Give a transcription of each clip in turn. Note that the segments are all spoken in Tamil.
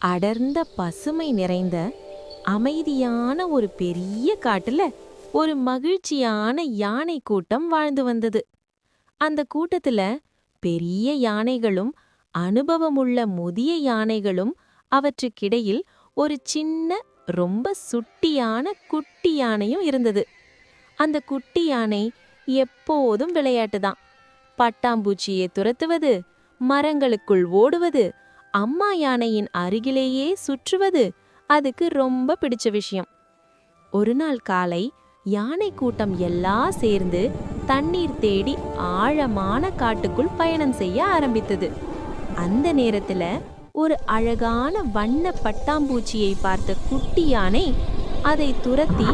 அடர்ந்த பசுமை நிறைந்த அமைதியான ஒரு பெரிய காட்டுல ஒரு மகிழ்ச்சியான யானை கூட்டம் வாழ்ந்து வந்தது. அந்த கூட்டத்துல பெரிய யானைகளும் அனுபவமுள்ள முதிய யானைகளும் அவற்றுக்கிடையில் ஒரு சின்ன ரொம்ப சுட்டியான குட்டி யானையும் இருந்தது. அந்த குட்டி யானை எப்போதும் விளையாட்டுதான். பட்டாம்பூச்சியை துரத்துவது, மரங்களுக்குள் ஓடுவது, அம்மா யானையின் அருகிலேயே சுற்றுவது அதுக்கு ரொம்ப பிடிச்ச விஷயம். ஒரு நாள் காலை யானை கூட்டம் எல்லாம் சேர்ந்து தண்ணீர் தேடி ஆழமான காட்டுக்குள் பயணம் செய்ய ஆரம்பித்தது. அந்த நேரத்துல ஒரு அழகான வண்ண பட்டாம்பூச்சியை பார்த்த குட்டி யானை அதை துரத்தி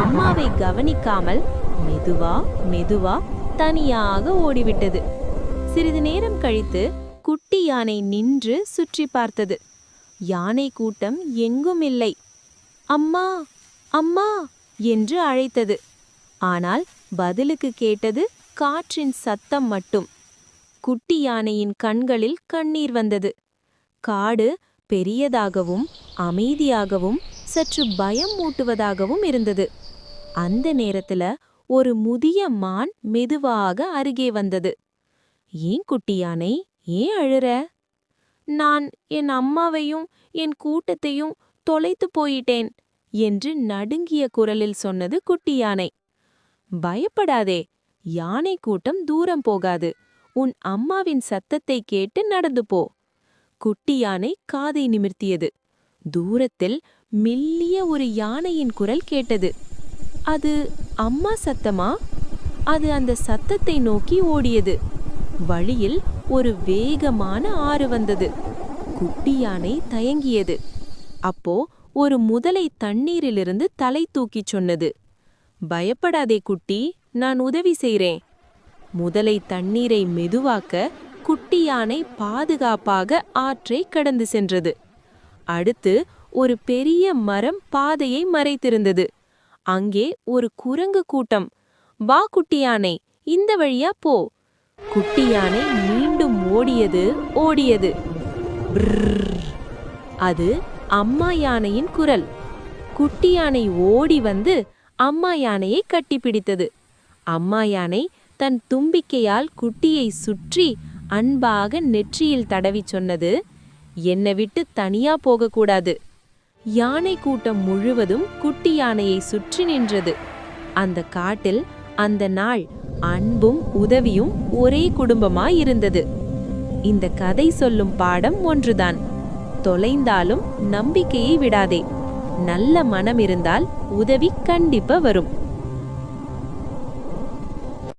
அம்மாவை கவனிக்காமல் மெதுவா மெதுவா தனியாக ஓடிவிட்டது. சிறிது நேரம் கழித்து குட்டி யானை நின்று சுற்றி பார்த்தது. யானை கூட்டம் எங்கும் இல்லை. அம்மா அம்மா என்று அழைத்தது. ஆனால் பதிலுக்கு கேட்டது காற்றின் சத்தம் மட்டும். குட்டி யானையின் கண்களில் கண்ணீர் வந்தது. காடு பெரியதாகவும் அமைதியாகவும் சற்று பயம் மூட்டுவதாகவும் இருந்தது. அந்த நேரத்துல ஒரு முதிய மான் மெதுவாக அருகே வந்தது. ஏன் குட்டி யானை, ஏன் அழுற? நான் என் அம்மாவையும் என் கூட்டத்தையும் தொலைத்து போயிட்டேன் என்று நடுங்கிய குரலில் சொன்னது குட்டி யானை. பயப்படாதே, யானை கூட்டம் தூரம் போகாது. உன் அம்மாவின் சத்தத்தை கேட்டு நடந்து போ. குட்டி யானை காதை நிமிர்த்தியது. தூரத்தில் மெல்லிய ஒரு யானையின் குரல் கேட்டது. அது அம்மா சத்தமா? அது அந்த சத்தத்தை நோக்கி ஓடியது. வழியில் ஒரு வேகமான ஆறு வந்தது. குட்டி யானை தயங்கியது. அப்போ ஒரு முதலை தண்ணீரிலிருந்து தலை தூக்கிச் சொன்னது. பயப்படாதே குட்டி, நான் உதவி செய்றேன். முதலை தண்ணீரை மெதுவாக்க குட்டி யானை பாதுகாப்பாக ஆற்றை கடந்து சென்றது. அடுத்து ஒரு பெரிய மரம் பாதையை மறைத்திருந்தது. அங்கே ஒரு குரங்கு கூட்டம். வா குட்டி யானை, இந்த வழியா போ. குட்டி யானை மீண்டும் ஓடியது ஓடியது. அது அம்மா யானையின் குரல். குட்டி யானை ஓடி வந்து அம்மா யானையை கட்டிப்பிடித்தது. அம்மா யானை தன் தும்பிக்கையால் குட்டியை சுற்றி அன்பாக நெற்றியில் தடவி சொன்னது, என்னை விட்டு தனியா போகக்கூடாது. யானை கூட்டம் முழுவதும் குட்டி யானையை சுற்றி நின்றது. அந்த காட்டில் அந்த நாள் அன்பும் உதவியும் ஒரே குடும்பமாயிருந்தது. இந்த கதை சொல்லும் பாடம் ஒன்றுதான். தொலைந்தாலும் நம்பிக்கையை விடாதே. நல்ல மனம் இருந்தால் உதவி கண்டிப்பா வரும்.